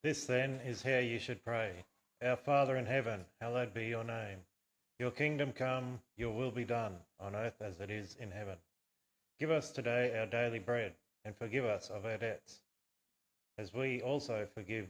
This then is how you should pray. Our Father in heaven, hallowed be your name. Your kingdom come, your will be done, on earth as it is in heaven. Give us today our daily bread, and forgive us of our debts, as we also forgive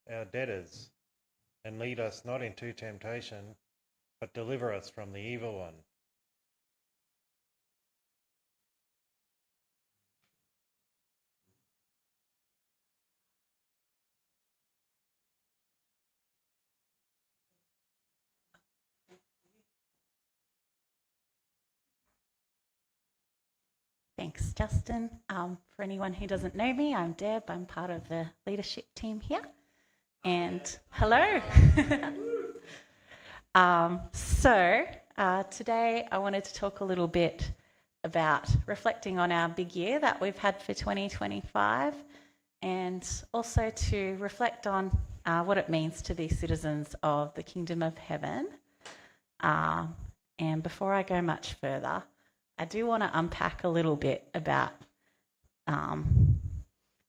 our debtors. And lead us not into temptation, but deliver us from the evil one. Thanks, Justin. For anyone who doesn't know me, I'm Deb. I'm part of the leadership team here. And hello. Today I wanted to talk a little bit about reflecting on our big year that we've had for 2025, and also to reflect on what it means to be citizens of the Kingdom of Heaven. And before I go much further, I do want to unpack a little bit about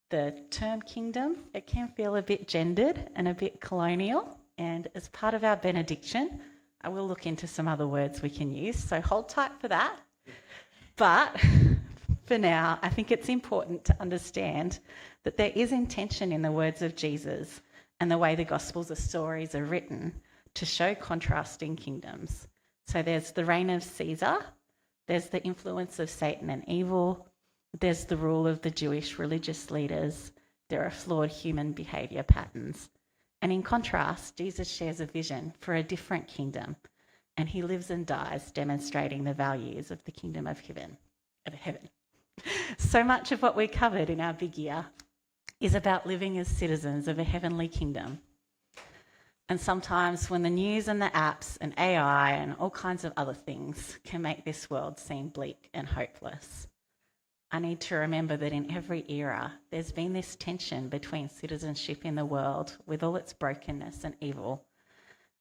the term kingdom. It can feel a bit gendered and a bit colonial, and as part of our benediction, I will look into some other words we can use, so hold tight for that. But for now, I think it's important to understand that there is intention in the words of Jesus and the way the Gospels or stories are written to show contrasting kingdoms. So there's the reign of Caesar, there's the influence of Satan and evil, there's the rule of the Jewish religious leaders, there are flawed human behaviour patterns. And in contrast, Jesus shares a vision for a different kingdom, and he lives and dies demonstrating the values of the kingdom of heaven. So much of what we covered in our big year is about living as citizens of a heavenly kingdom. And sometimes when the news and the apps and AI and all kinds of other things can make this world seem bleak and hopeless, I need to remember that in every era, there's been this tension between citizenship in the world with all its brokenness and evil,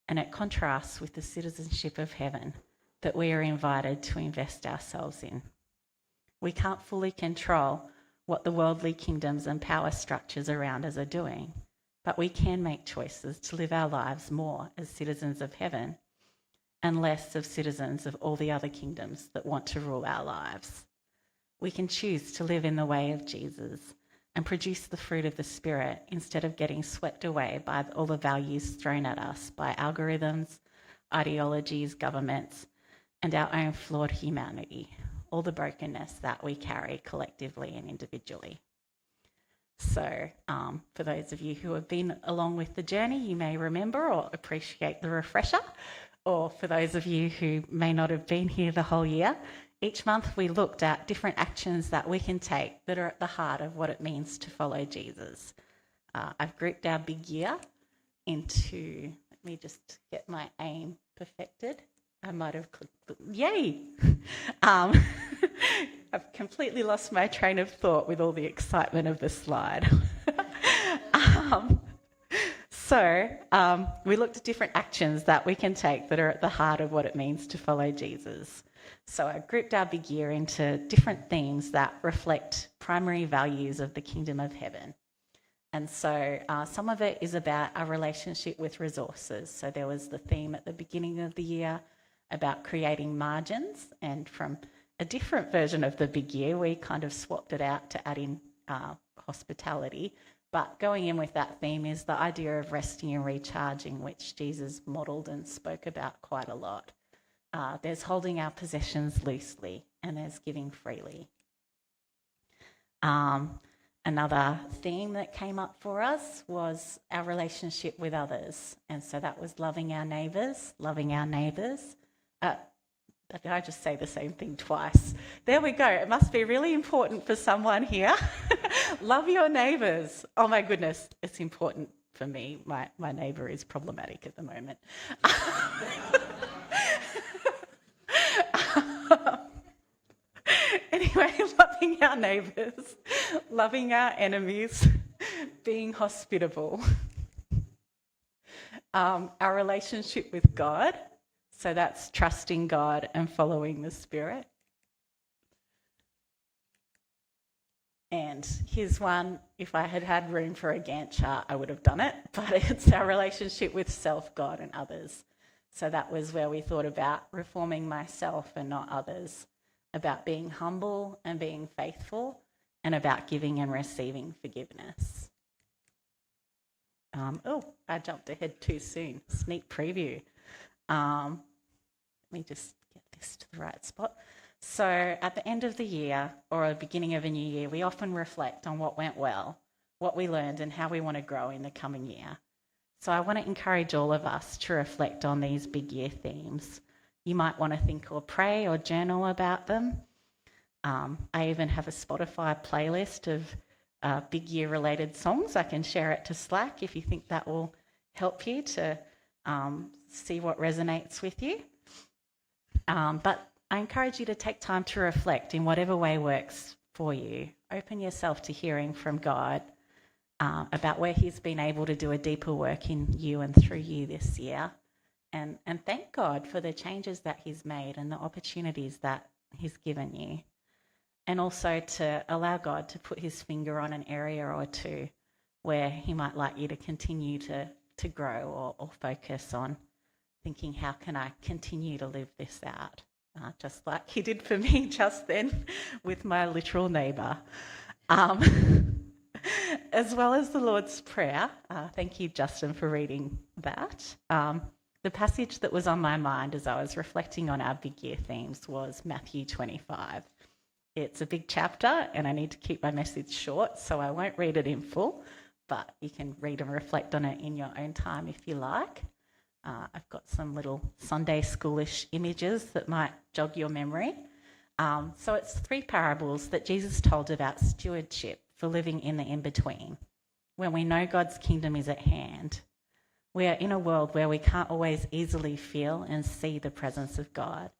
and it contrasts with the citizenship of heaven that we are invited to invest ourselves in. We can't fully control what the worldly kingdoms and power structures around us are doing, but we can make choices to live our lives more as citizens of heaven and less of citizens of all the other kingdoms that want to rule our lives. We can choose to live in the way of Jesus and produce the fruit of the Spirit instead of getting swept away by all the values thrown at us by algorithms, ideologies, governments, and our own flawed humanity, all the brokenness that we carry collectively and individually. So for those of you who have been along with the journey, you may remember or appreciate the refresher, or for those of you who may not have been here the whole year, each month we looked at different actions that we can take that are at the heart of what it means to follow Jesus. I've grouped our big year into, let me just get my aim perfected. I might have clicked, yay! I've completely lost my train of thought with all the excitement of the slide. We looked at different actions that we can take that are at the heart of what it means to follow Jesus. So I grouped our big year into different themes that reflect primary values of the kingdom of heaven. And so some of it is about our relationship with resources. So there was the theme at the beginning of the year about creating margins, and from a different version of the big year, we kind of swapped it out to add in hospitality. But going in with that theme is the idea of resting and recharging, which Jesus modelled and spoke about quite a lot. There's holding our possessions loosely, and there's giving freely. Another theme that came up for us was our relationship with others. And so that was loving our neighbours. Did I just say the same thing twice? There we go. It must be really important for someone here. Love your neighbours. Oh my goodness, it's important for me. My neighbour is problematic at the moment. Anyway, loving our neighbours, loving our enemies, being hospitable. Our relationship with God. So that's trusting God and following the Spirit. And here's one, if I had had room for a Gantt chart, I would have done it, but it's our relationship with self, God and others. So that was where we thought about reforming myself and not others, about being humble and being faithful, and about giving and receiving forgiveness. I jumped ahead too soon. Sneak preview. Let me just get this to the right spot. So at the end of the year or the beginning of a new year, we often reflect on what went well, what we learned, and how we want to grow in the coming year. So I want to encourage all of us to reflect on these big year themes. You might want to think or pray or journal about them. I even have a Spotify playlist of big year related songs. I can share it to Slack if you think that will help you to see what resonates with you. But I encourage you to take time to reflect in whatever way works for you. Open yourself to hearing from God about where he's been able to do a deeper work in you and through you this year. And thank God for the changes that he's made and the opportunities that he's given you. And also to allow God to put his finger on an area or two where he might like you to continue to grow or focus on thinking, how can I continue to live this out? Just like he did for me just then with my literal neighbour. As well as the Lord's Prayer. Thank you, Justin, for reading that. The passage that was on my mind as I was reflecting on our big year themes was Matthew 25. It's a big chapter and I need to keep my message short, so I won't read it in full, but you can read and reflect on it in your own time if you like. I've got some little Sunday schoolish images that might jog your memory. So it's 3 parables that Jesus told about stewardship for living in the in-between, when we know God's kingdom is at hand. We are in a world where we can't always easily feel and see the presence of God.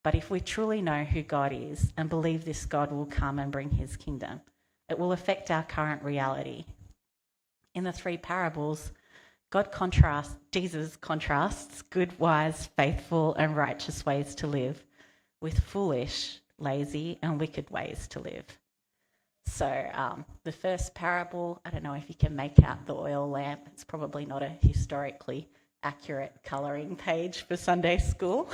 But if we truly know who God is and believe this God will come and bring his kingdom, it will affect our current reality. In the 3 parables, Jesus contrasts good, wise, faithful, and righteous ways to live with foolish, lazy, and wicked ways to live. So the first parable, I don't know if you can make out the oil lamp. It's probably not a historically accurate colouring page for Sunday school.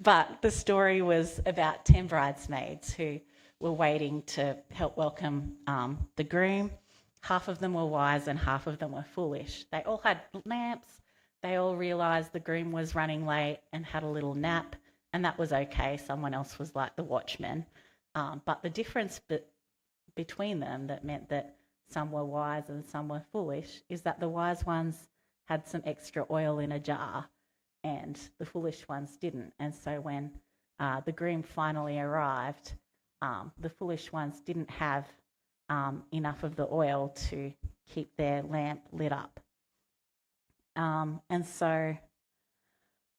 But the story was about 10 bridesmaids who were waiting to help welcome the groom. Half of them were wise and half of them were foolish. They all had lamps. They all realised the groom was running late and had a little nap, and that was okay. Someone else was like the watchman. But the difference between them that meant that some were wise and some were foolish is that the wise ones had some extra oil in a jar and the foolish ones didn't. And so when the groom finally arrived, the foolish ones didn't have enough of the oil to keep their lamp lit up. And so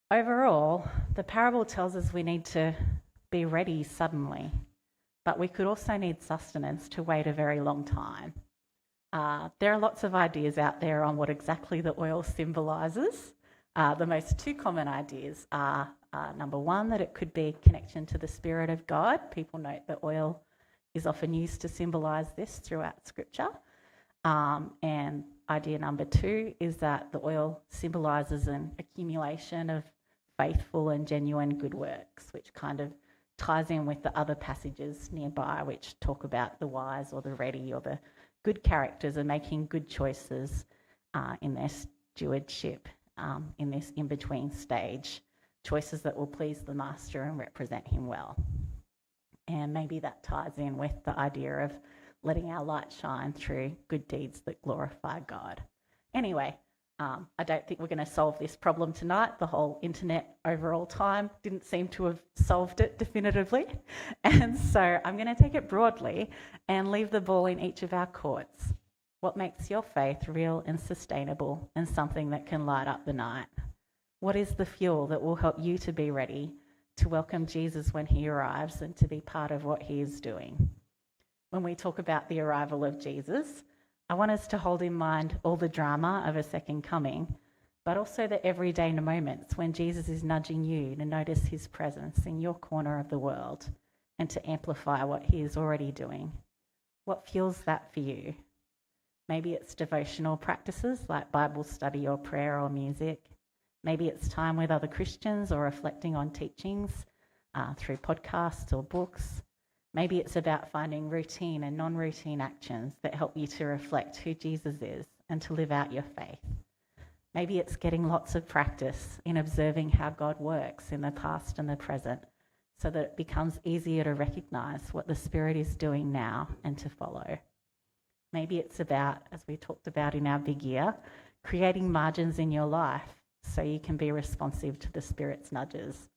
overall, the parable tells us we need to be ready suddenly, but we could also need sustenance to wait a very long time. There are lots of ideas out there on what exactly the oil symbolises. The most 2 common ideas are, number 1, that it could be connection to the Spirit of God. People note that oil is often used to symbolise this throughout Scripture. And idea number 2 is that the oil symbolises an accumulation of faithful and genuine good works, which kind of ties in with the other passages nearby which talk about the wise or the ready or the good characters and making good choices in their stewardship in this in-between stage, choices that will please the master and represent him well. And maybe that ties in with the idea of letting our light shine through good deeds that glorify God. Anyway, I don't think we're going to solve this problem tonight. The whole internet overall time didn't seem to have solved it definitively. And so I'm going to take it broadly and leave the ball in each of our courts. What makes your faith real and sustainable and something that can light up the night? What is the fuel that will help you to be ready to welcome Jesus when he arrives and to be part of what he is doing? When we talk about the arrival of Jesus, I want us to hold in mind all the drama of a second coming, but also the everyday moments when Jesus is nudging you to notice his presence in your corner of the world and to amplify what he is already doing. What fuels that for you? Maybe it's devotional practices like Bible study or prayer or music. Maybe it's time with other Christians or reflecting on teachings through podcasts or books. Maybe it's about finding routine and non-routine actions that help you to reflect who Jesus is and to live out your faith. Maybe it's getting lots of practice in observing how God works in the past and the present so that it becomes easier to recognise what the Spirit is doing now and to follow. Maybe it's about, as we talked about in our big year, creating margins in your life so you can be responsive to the Spirit's nudges.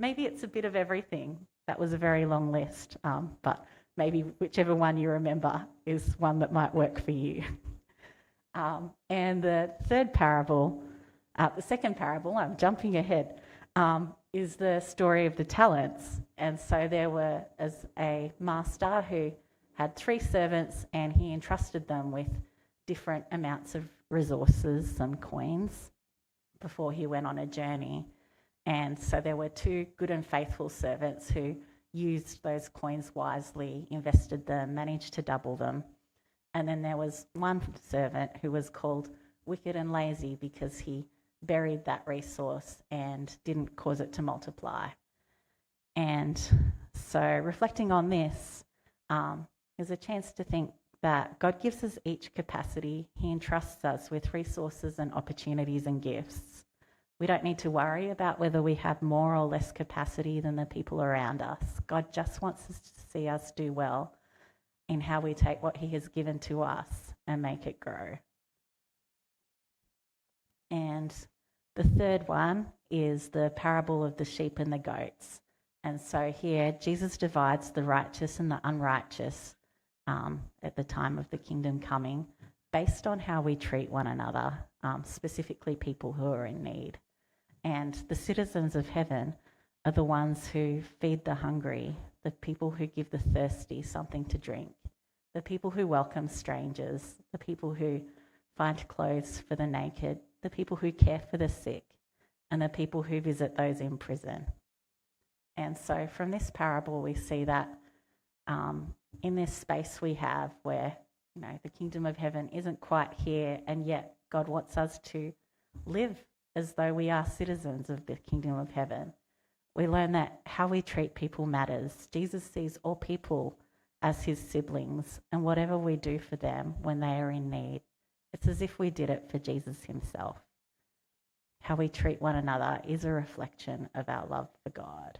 Maybe it's a bit of everything. That was a very long list, but maybe whichever one you remember is one that might work for you. And the second parable, I'm jumping ahead, is the story of the talents. And so there was a master who had 3 servants, and he entrusted them with different amounts of resources, some coins, before he went on a journey. And so there were 2 good and faithful servants who used those coins wisely, invested them, managed to double them. And then there was one servant who was called wicked and lazy because he buried that resource and didn't cause it to multiply. And so reflecting on this is a chance to think that God gives us each capacity. He entrusts us with resources and opportunities and gifts. We don't need to worry about whether we have more or less capacity than the people around us. God just wants us to see us do well in how we take what he has given to us and make it grow. And the third one is the parable of the sheep and the goats. And so here Jesus divides the righteous and the unrighteous at the time of the kingdom coming based on how we treat one another, specifically people who are in need. And the citizens of heaven are the ones who feed the hungry, the people who give the thirsty something to drink, the people who welcome strangers, the people who find clothes for the naked, the people who care for the sick, and the people who visit those in prison. And so from this parable, we see that in this space we have where, the kingdom of heaven isn't quite here, and yet God wants us to live as though we are citizens of the kingdom of heaven. We learn that how we treat people matters. Jesus sees all people as his siblings, and whatever we do for them when they are in need, it's as if we did it for Jesus himself. How we treat one another is a reflection of our love for God.